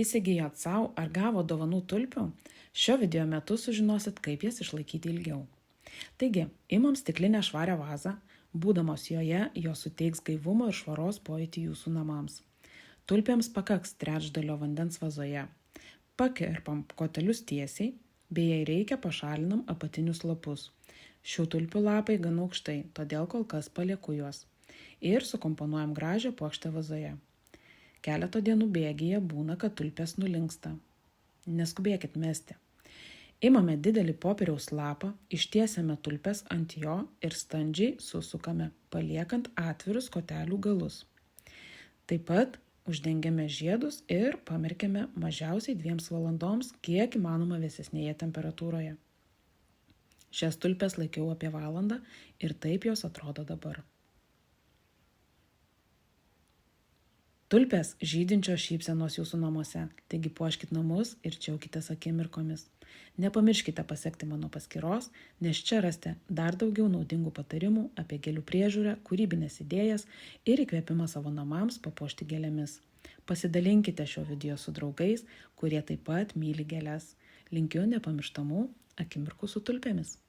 Įsigijot savo ar gavo dovanų tulpių? Šio video metu sužinosit, kaip jas išlaikyti ilgiau. Taigi, imam stiklinę švarią vazą, būdamos joje, jos suteiks gaivumo ir švaros pojūtį jūsų namams. Tulpėms pakaks trečdalio vandens vazoje. Pakerpam kotelius tiesiai, bei jei reikia pašalinam apatinius lapus. Šių tulpių lapai gan aukštai, todėl kol kas palieku juos. Ir sukomponuojam gražią puokštę vazoje. Keleto dienų bėgyje būna, kad tulpės nulinksta. Neskubėkit mesti. Imame didelį popieriaus lapą, ištiesiame tulpes ant jo ir standžiai susukame, paliekant atvirus kotelių galus. Taip pat uždengiame žiedus ir pamerkiame mažiausiai 2 valandoms, kiek įmanoma vėsesnėje temperatūroje. Šias tulpes laikiau apie valandą ir taip jos atrodo dabar. Tulpės žydinčios šypsenos jūsų namuose, taigi puoškit namus ir džiaukitės akimirkomis. Nepamirškite pasekti mano paskyros, nes čia rasite dar daugiau naudingų patarimų apie gėlių priežiūrą, kūrybines idėjas ir įkvėpimą savo namams papuošti gėlėmis. Pasidalinkite šio video su draugais, kurie taip pat myli gėles. Linkiu nepamirštamų akimirkų su tulpėmis.